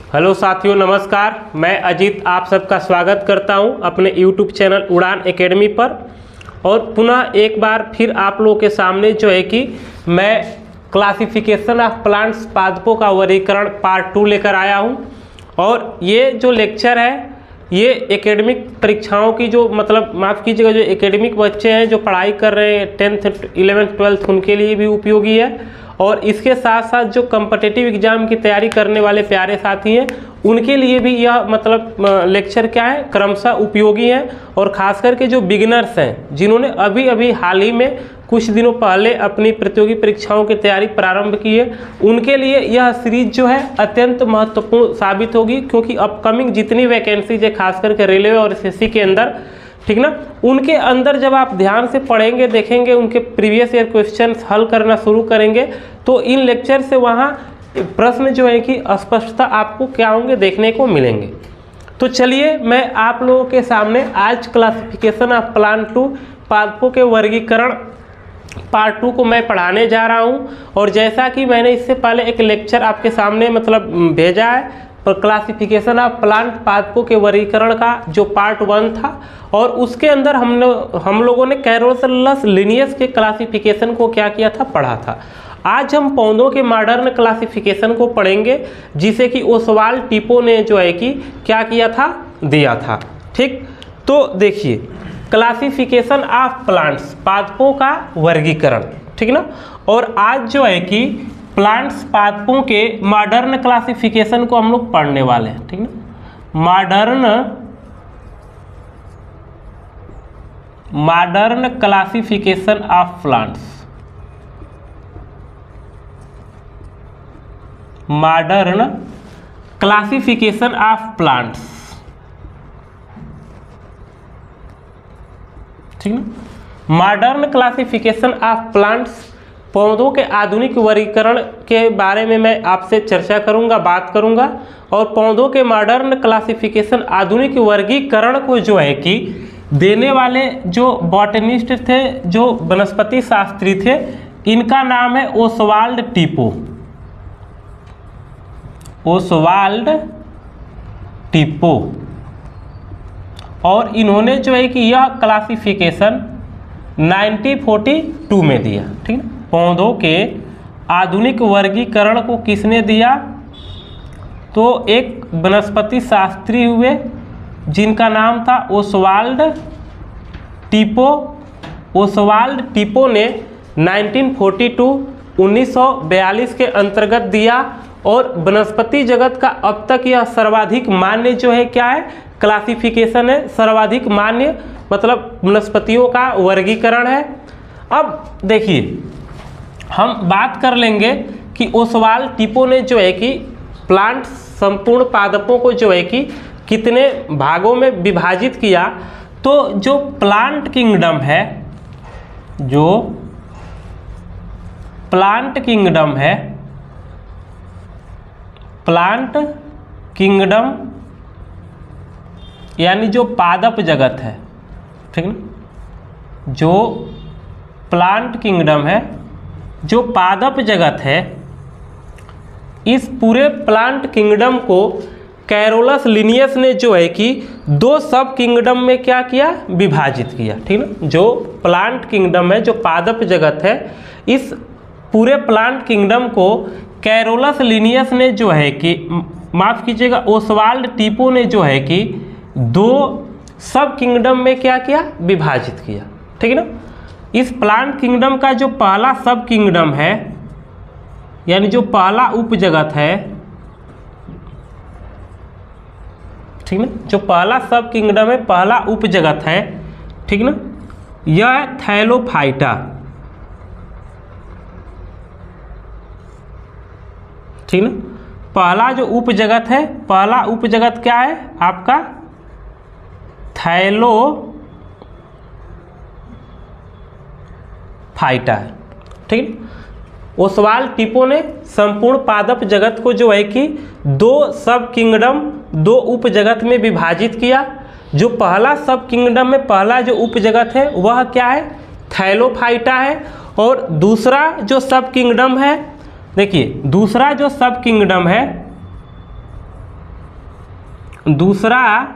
Hello साथियों, नमस्कार। मैं अजीत आप सबका स्वागत करता हूं अपने YouTube चैनल उड़ान एकेडमी पर। और पुनः एक बार फिर आप लोगों के सामने जो है कि मैं क्लासिफिकेशन ऑफ प्लांट्स पादपों का वर्गीकरण पार्ट 2 लेकर आया हूं। और ये जो लेक्चर है ये एकेडमिक परीक्षाओं की जो माफ़ कीजिएगा, जो एकेडमिक बच्चे हैं जो पढ़ाई कर रहे हैं 10th 11th 12th उनके लिए भी उपयोगी है। और इसके साथ साथ जो कम्पिटिटिव एग्जाम की तैयारी करने वाले प्यारे साथी हैं उनके लिए भी यह लेक्चर क्या है, क्रमशः उपयोगी है। और ख़ास करके जो बिगिनर्स हैं जिन्होंने अभी अभी हाल ही में कुछ दिनों पहले अपनी प्रतियोगी परीक्षाओं की तैयारी प्रारंभ की है, उनके लिए यह सीरीज जो है अत्यंत महत्वपूर्ण साबित होगी। क्योंकि अपकमिंग जितनी वैकेंसीज है खास करके रेलवे और एसएससी के अंदर, ठीक ना, उनके अंदर जब आप ध्यान से पढ़ेंगे, देखेंगे, उनके प्रीवियस ईयर क्वेश्चन हल करना शुरू करेंगे तो इन लेक्चर से वहाँ प्रश्न जो है कि स्पष्टता आपको क्या होंगे, देखने को मिलेंगे। तो चलिए मैं आप लोगों के सामने आज क्लासिफिकेशन ऑफ प्लांट 2 पादपों के वर्गीकरण पार्ट 2 को मैं पढ़ाने जा रहा हूं। और जैसा कि मैंने इससे पहले एक लेक्चर आपके सामने भेजा है पर क्लासिफिकेशन ऑफ प्लांट पादपों के वर्गीकरण का जो पार्ट 1 था, और उसके अंदर हम लोगों ने कैरोलस लिनियस के क्लासिफिकेशन को क्या किया था, पढ़ा था। आज हम पौधों के मॉडर्न क्लासिफिकेशन को पढ़ेंगे जिसे कि ओसवाल्ड टिपो ने जो है कि क्या किया था, दिया था। ठीक, तो देखिए क्लासिफिकेशन ऑफ प्लांट्स पादपों का वर्गीकरण, ठीक ना। और आज जो है कि प्लांट्स पादपों के मॉडर्न क्लासिफिकेशन को हम लोग पढ़ने वाले हैं, ठीक ना। Modern classification of plants, modern classification of plants, ठीक ना। मॉडर्न क्लासिफिकेशन ऑफ प्लांट्स पौधों के आधुनिक वर्गीकरण के बारे में मैं आपसे चर्चा करूंगा, बात करूंगा। और पौधों के मॉडर्न क्लासिफिकेशन आधुनिक वर्गीकरण को जो है कि देने वाले जो बॉटनिस्ट थे, जो वनस्पति शास्त्री थे, इनका नाम है ओसवाल्ड टिपो। ओसवाल्ड टिपो। और इन्होंने जो है कि यह क्लासिफिकेशन 1942 में दिया, ठीक है। पौधों के आधुनिक वर्गीकरण को किसने दिया, तो एक वनस्पति शास्त्री हुए जिनका नाम था ओसवाल्ड टिपो। ओसवाल्ड टिपो ने 1942 के अंतर्गत दिया। और वनस्पति जगत का अब तक यह सर्वाधिक मान्य जो है क्या है, क्लासिफिकेशन है, सर्वाधिक मान्य वनस्पतियों का वर्गीकरण है। अब देखिए हम बात कर लेंगे कि ओसवाल्ड टिपो ने जो है कि प्लांट संपूर्ण पादपों को जो है कि कितने भागों में विभाजित किया। तो जो प्लांट किंगडम है, जो प्लांट किंगडम है, प्लांट किंगडम यानी जो पादप जगत है, ठीक ना, जो प्लांट किंगडम है, जो पादप जगत है, इस पूरे प्लांट किंगडम को कैरोलस लिनियस ने जो है कि 2 सब किंगडम में क्या किया, विभाजित किया, ठीक ना। जो प्लांट किंगडम है, जो पादप जगत है, इस पूरे प्लांट किंगडम को कैरोलस लिनियस ने जो है कि माफ़ कीजिएगा ओसवाल्ड टिपो ने जो है कि 2 सब किंगडम में क्या किया, विभाजित किया, ठीक है ना। इस प्लांट किंगडम का जो पहला सब किंगडम है, यानी जो पहला उपजगत है, ठीक ना, जो पहला सब किंगडम है, पहला उपजगत है, ठीक ना, यह है थैलोफाइटा, ठीक ना। पहला जो उपजगत है, पहला उपजगत क्या है आपका, थैलोफाइटा है, ठीक। ओसवाल्ड टिपो ने संपूर्ण पादप जगत को जो है कि 2 सब किंगडम, 2 उपजगत में विभाजित किया। जो पहला सब किंगडम में पहला जो उपजगत है वह क्या है, थैलोफाइटा है। और दूसरा जो सब किंगडम है, देखिए दूसरा जो सब किंगडम है दूसरा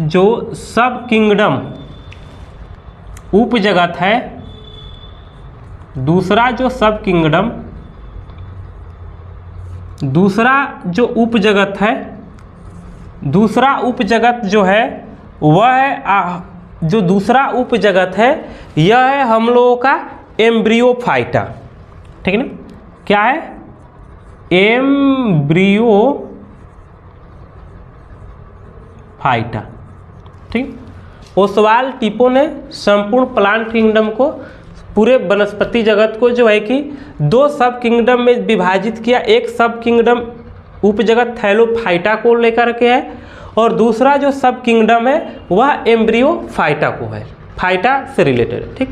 जो सब किंगडम उपजगत है, दूसरा जो सब किंगडम, दूसरा जो उपजगत है, दूसरा उपजगत जो है वह है जो दूसरा उपजगत है यह है हम लोगों का एम्ब्रियोफाइटा। ठीक है ना, क्या है? एम्ब्रियोफाइटा। ठीक, ओसवाल्ड टिपो ने संपूर्ण प्लांट किंगडम को, पूरे वनस्पति जगत को जो है कि दो सब किंगडम में विभाजित किया। एक सब किंगडम उपजगत थैलोफाइटा को लेकर के है और दूसरा जो सब किंगडम है वह एम्ब्रियोफाइटा को है, फाइटा से रिलेटेड है। ठीक,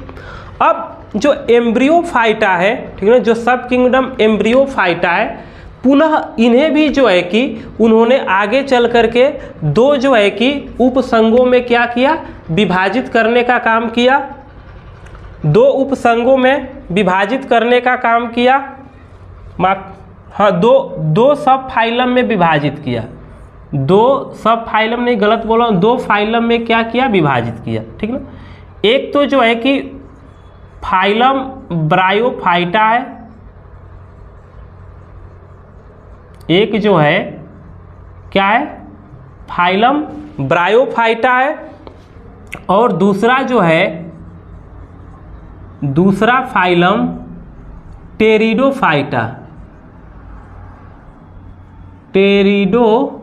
अब जो एम्ब्रियोफाइटा है, ठीक है, जो सब किंगडम एम्ब्रियोफाइटा है, पुनः इन्हें भी जो है कि उन्होंने आगे चल करके दो जो है कि उपसंघों में क्या किया? विभाजित करने का काम किया। दो उपसंघों में विभाजित करने का काम किया। हाँ, दो सब फाइलम में विभाजित किया। दो सब फाइलम नहीं, गलत बोला, दो फाइलम में क्या किया? विभाजित किया। ठीक ना, एक तो जो है कि फाइलम ब्रायोफाइटा है, एक जो है क्या है? फाइलम ब्रायोफाइटा है और दूसरा जो है दूसरा फाइलम टेरिडोफाइटा, टेरिडोफाइटा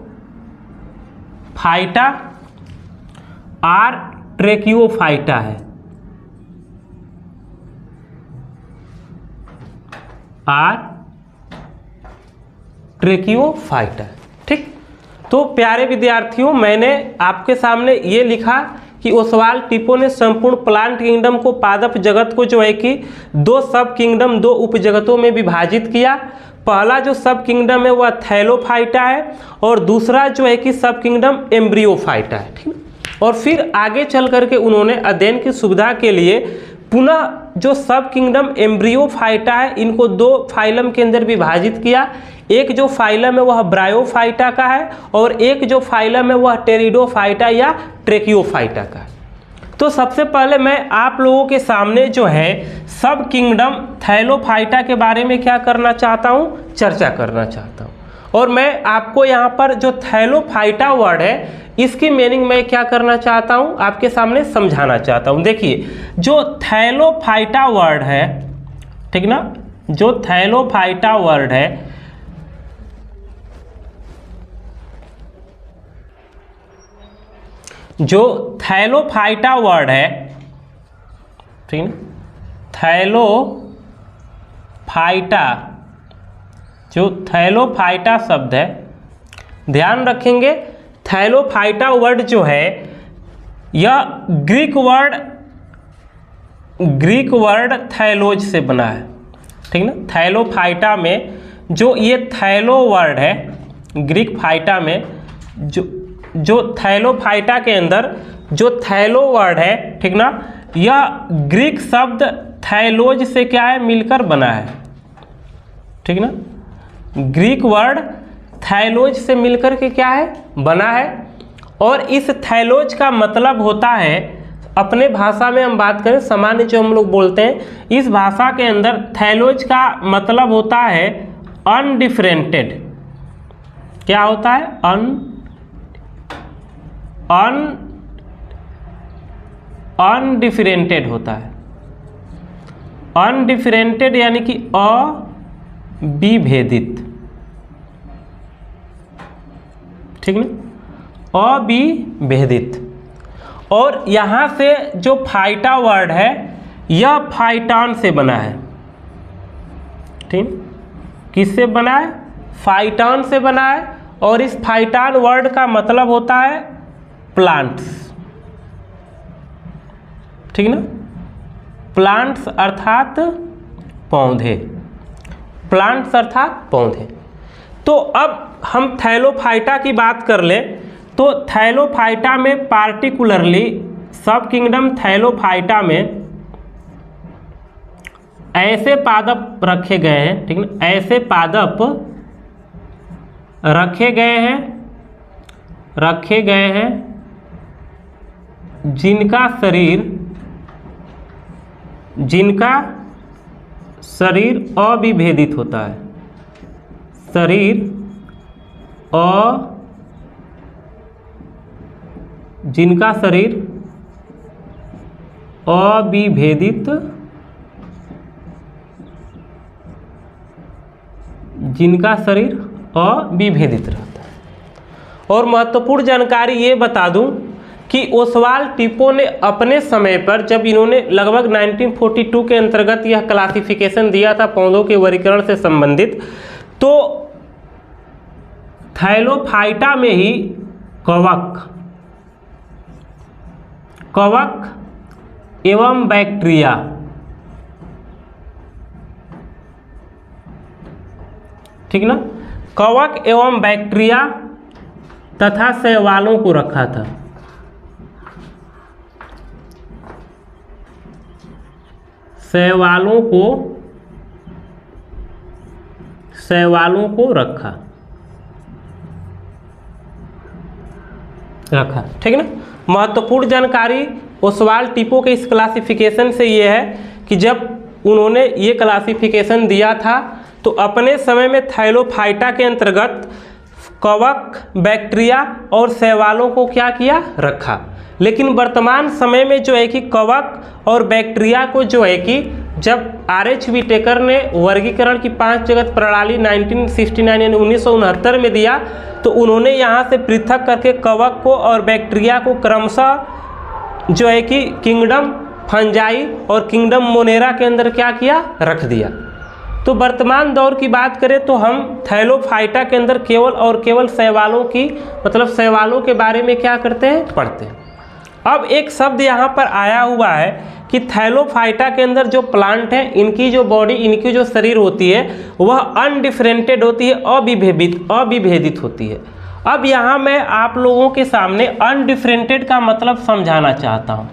और ट्रेकियोफाइटा है। और ट्रेकियोफाइटा। ठीक, तो प्यारे विद्यार्थियों, मैंने आपके सामने ये लिखा कि ओसवाल्ड टिपो ने संपूर्ण प्लांट किंगडम को, पादप जगत को जो है कि दो सब किंगडम, दो उपजगतों में विभाजित किया। पहला जो सब किंगडम है वह थैलोफाइटा है और दूसरा जो है कि सब किंगडम एम्ब्रियोफाइटा है। ठीक, और फिर आगे चल करके उन्होंने अध्ययन की सुविधा के लिए पुनः जो सब किंगडम एम्ब्रियोफाइटा है इनको दो फाइलम के अंदर विभाजित किया। एक जो फाइलम है वह ब्रायोफाइटा का है और एक जो फाइलम है वह टेरिडोफाइटा या ट्रेकियोफाइटा का है। तो सबसे पहले मैं आप लोगों के सामने जो है सब किंगडम थैलोफाइटा के बारे में क्या करना चाहता हूँ? चर्चा करना चाहता हूँ। और मैं आपको यहाँ पर जो थैलोफाइटा वर्ड है इसकी मीनिंग मैं क्या करना चाहता हूँ? आपके सामने समझाना चाहता हूँ। देखिए, जो थैलोफाइटा वर्ड है, ठीक ना, जो थैलोफाइटा वर्ड है, जो थैलोफाइटा वर्ड है, ठीक ना, थैलोफाइटा, जो थैलोफाइटा शब्द है, ध्यान रखेंगे थैलोफाइटा वर्ड जो है यह ग्रीक वर्ड थैलोज से बना है। ठीक ना, थैलोफाइटा में जो ये थैलो वर्ड है, ग्रीक फाइटा में जो थैलोफाइटा के अंदर जो थैलो वर्ड है, ठीक ना, यह ग्रीक शब्द थैलोज से क्या है? मिलकर बना है। ठीक ना, ग्रीक वर्ड थैलोज से मिलकर के क्या है? बना है। और इस थैलोज का मतलब होता है, अपने भाषा में हम बात करें, सामान्य जो हम लोग बोलते हैं, इस भाषा के अंदर थैलोज का मतलब होता है अनडिफरेंटेड। क्या होता है? अनडिफरेंटेड होता है। अनडिफरेंटेड यानी कि अविभेदित। ठीक ना, अविभेदित। और यहाँ से जो फाइटा वर्ड है यह फाइटान से बना है। ठीक, किससे बना है? फाइटान से बना है। और इस फाइटान वर्ड का मतलब होता है प्लांट्स। ठीक ना, प्लांट्स अर्थात पौधे, प्लांट्स अर्थात पौधे। तो अब हम थैलोफाइटा की बात कर ले तो थैलोफाइटा में पार्टिकुलरली सब किंगडम थैलोफाइटा में ऐसे पादप रखे गए हैं। ठीक है, ऐसे पादप रखे गए हैं रखे गए हैं जिनका शरीर अविभेदित होता है, जिनका शरीर अविभेदित रहता है। और महत्वपूर्ण जानकारी ये बता दूं कि ओसवाल्ड टिपो ने अपने समय पर, जब इन्होंने लगभग 1942 के अंतर्गत यह क्लासिफिकेशन दिया था पौधों के वर्गीकरण से संबंधित, तो थैलोफाइटा में ही कवक एवं बैक्टीरिया, ठीक ना, कवक एवं बैक्टीरिया तथा शैवालों को रखा था। शैवालों को रखा, ठीक है ना। महत्वपूर्ण जानकारी ओसवाल्ड टिपो के इस क्लासिफिकेशन से ये है कि जब उन्होंने ये क्लासिफिकेशन दिया था तो अपने समय में थैलोफाइटा के अंतर्गत कवक, बैक्टीरिया और शैवालों को क्या किया, रखा। लेकिन वर्तमान समय में जो है कि कवक और बैक्टीरिया को जो है कि जब RH विटेकर ने वर्गीकरण की 5 जगत प्रणाली 1969 यानी 1969 में दिया, तो उन्होंने यहाँ से पृथक करके कवक को और बैक्टीरिया को क्रमशः जो है कि किंगडम फंजाई और किंगडम मोनेरा के अंदर क्या किया, रख दिया। तो वर्तमान दौर की बात करें तो हम थैलोफाइटा के अंदर केवल और केवल शैवालों की, मतलब शैवालों के बारे में क्या करते हैं, पढ़ते हैं। अब एक शब्द यहाँ पर आया हुआ है कि थैलोफाइटा के अंदर जो प्लांट है, इनकी जो बॉडी, इनकी जो शरीर होती है वह अनडिफरेंटेड होती है, अविभेदित होती है। अब यहाँ मैं आप लोगों के सामने अनडिफरेंटेड का मतलब समझाना चाहता हूँ।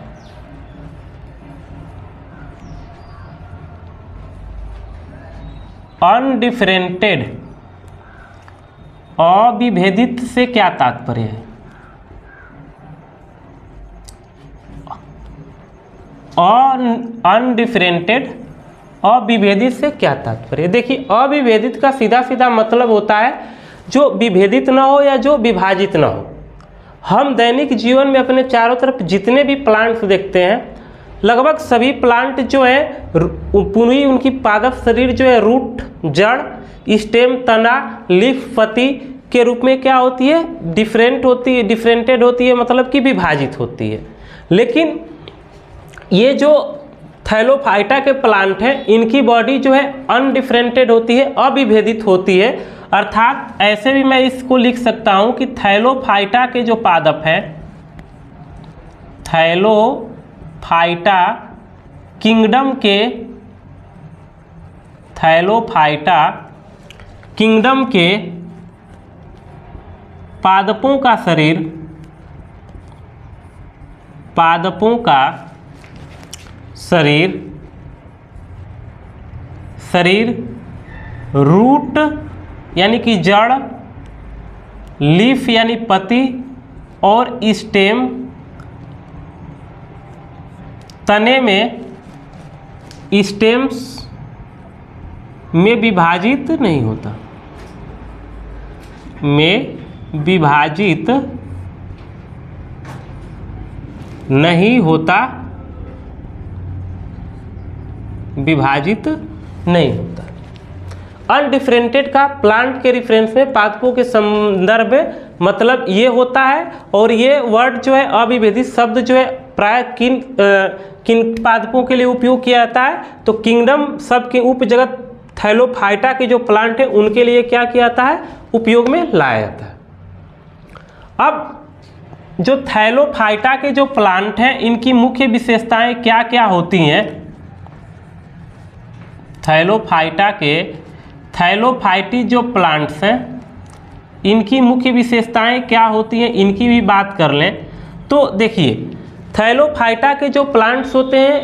अनडिफरेंटेड, अविभेदित से क्या तात्पर्य है? अनडिफरेंटेड, अविभेदित से क्या तात्पर्य? देखिए, अविभेदित का सीधा सीधा मतलब होता है जो विभेदित ना हो या जो विभाजित ना हो। हम दैनिक जीवन में अपने चारों तरफ जितने भी प्लांट्स देखते हैं, लगभग सभी प्लांट जो है पूरी उनकी पादप शरीर जो है रूट, जड़, स्टेम, तना, लीफ, पत्ती के रूप में क्या होती है, डिफरेंटेड होती है, मतलब कि विभाजित होती है। लेकिन ये जो थैलोफाइटा के प्लांट हैं, इनकी बॉडी जो है अनडिफरेंटेड होती है, अविभेदित होती है। अर्थात ऐसे भी मैं इसको लिख सकता हूं कि थैलोफाइटा के जो पादप हैं, थैलोफाइटा किंगडम के पादपों का शरीर रूट यानी कि जड़, लीफ यानी पत्ती और स्टेम, तने में, स्टेम्स में विभाजित नहीं होता, विभाजित नहीं होता। अनडिफरेंटेड का प्लांट के रिफरेंस में, पादपों के संदर्भ में मतलब ये होता है। और ये वर्ड जो है अविभेदित शब्द जो है प्राय किन पादपों के लिए उपयोग किया जाता है, तो किंगडम सब के उपजगत थैलोफाइटा के जो प्लांट है उनके लिए क्या किया जाता है, उपयोग में लाया जाता है। अब जो थैलोफाइटा के जो प्लांट हैं, इनकी मुख्य विशेषताएं क्या क्या होती हैं? थैलोफाइटी जो प्लांट्स हैं, इनकी मुख्य विशेषताएं क्या होती हैं, इनकी भी बात कर लें तो देखिए, थैलोफाइटा के जो प्लांट्स होते हैं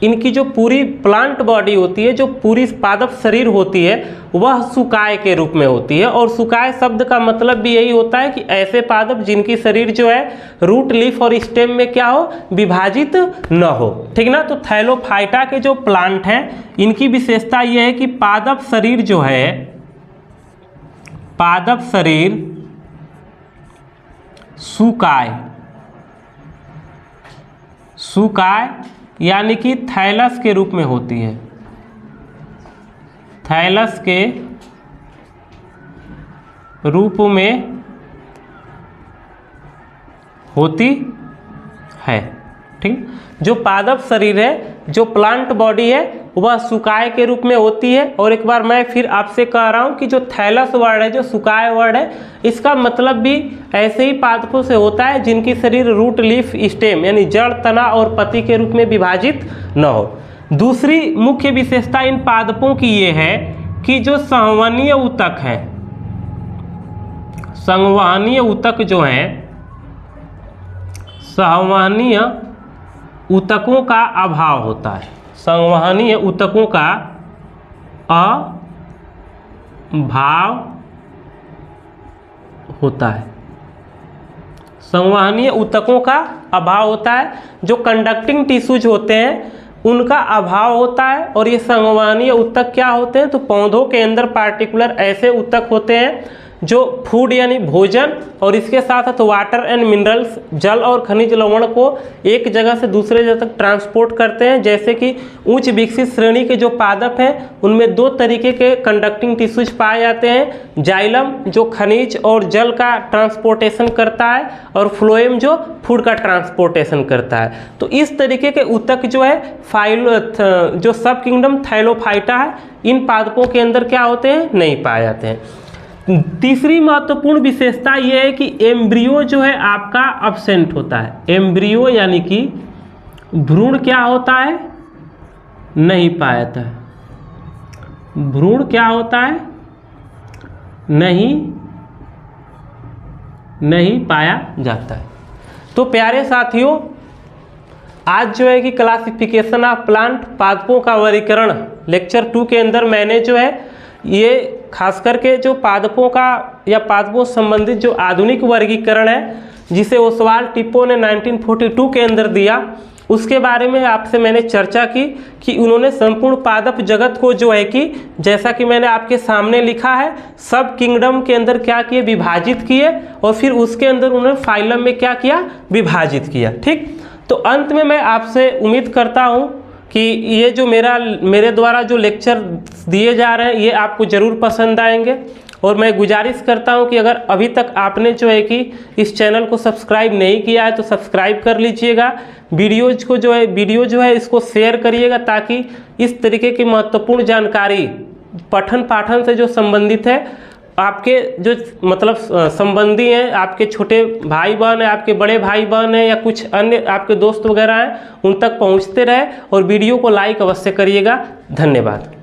इनकी जो पूरी प्लांट बॉडी होती है, जो पूरी पादप शरीर होती है, वह सुकाय के रूप में होती है। और सुकाय शब्द का मतलब भी यही होता है कि ऐसे पादप जिनकी शरीर जो है रूट, लीफ और स्टेम में क्या हो, विभाजित न हो। ठीक ना। तो थैलोफाइटा के जो प्लांट हैं, इनकी विशेषता यह है कि पादप शरीर जो है, पादप शरीर सुकाय, सुकाय यानी कि थैलस के रूप में होती है, थैलस के रूप में होती है। ठीक। जो पादप शरीर है, जो प्लांट बॉडी है, वह सुकाय के रूप में होती है। और एक बार मैं फिर आपसे कह रहा हूं कि जो थैलस वर्ड है, जो सुकाय वर्ड है, इसका मतलब भी ऐसे ही पादपों से होता है जिनकी शरीर रूट, लीफ, स्टेम यानी जड़, तना और पत्ती के रूप में विभाजित न हो। दूसरी मुख्य विशेषता इन पादपों की ये है कि जो संवहनीय ऊतक है, संवहनीय ऊतक जो है, संवहनीय ऊतकों का अभाव होता है। संवहनीय ऊतकों का अभाव होता है। संवहनीय ऊतकों का अभाव होता है। जो कंडक्टिंग टिश्यूज होते हैं उनका अभाव होता है। और ये संवहनीय ऊतक क्या होते हैं, तो पौधों के अंदर पार्टिकुलर ऐसे ऊतक होते हैं जो फूड यानी भोजन और इसके साथ साथ वाटर एंड मिनरल्स, जल और खनिज लवण को एक जगह से दूसरे जगह तक ट्रांसपोर्ट करते हैं। जैसे कि उच्च विकसित श्रेणी के जो पादप हैं उनमें दो तरीके के कंडक्टिंग टिश्यूज पाए जाते हैं, जाइलम जो खनिज और जल का ट्रांसपोर्टेशन करता है और फ्लोएम जो फूड का ट्रांसपोर्टेशन करता है। तो इस तरीके के ऊतक जो है जो सब किंगडम थैलोफाइटा है, इन पादपों के अंदर क्या होते हैं, नहीं पाए जाते हैं। तीसरी महत्वपूर्ण विशेषता यह है कि एम्ब्रियो जो है आपका अब्सेंट होता है। एम्ब्रियो यानी कि भ्रूण क्या होता है, नहीं पाया जाता है। भ्रूण क्या होता है, नहीं पाया जाता है। तो प्यारे साथियों, आज जो है कि क्लासिफिकेशन ऑफ प्लांट, पादपों का वर्गीकरण, लेक्चर 2 के अंदर मैंने जो है ये खास करके जो पादपों का या पादपों संबंधित जो आधुनिक वर्गीकरण है जिसे ओसवाल्ड टिप्पो ने 1942 के अंदर दिया, उसके बारे में आपसे मैंने चर्चा की कि उन्होंने संपूर्ण पादप जगत को जो है कि जैसा कि मैंने आपके सामने लिखा है, सब किंगडम के अंदर क्या किए, विभाजित किए। और फिर उसके अंदर उन्होंने फाइलम में क्या किया, विभाजित किया। ठीक। तो अंत में मैं आपसे उम्मीद करता हूँ कि ये जो मेरे द्वारा जो लेक्चर दिए जा रहे हैं ये आपको ज़रूर पसंद आएंगे। और मैं गुजारिश करता हूं कि अगर अभी तक आपने जो है कि इस चैनल को सब्सक्राइब नहीं किया है तो सब्सक्राइब कर लीजिएगा। वीडियो जो है इसको शेयर करिएगा ताकि इस तरीके की महत्वपूर्ण जानकारी पठन पाठन से जो संबंधित है, आपके जो मतलब संबंधी हैं, आपके छोटे भाई बहन हैं, आपके बड़े भाई बहन हैं या कुछ अन्य आपके दोस्त वगैरह हैं, उन तक पहुंचते रहे। और वीडियो को लाइक अवश्य करिएगा। धन्यवाद।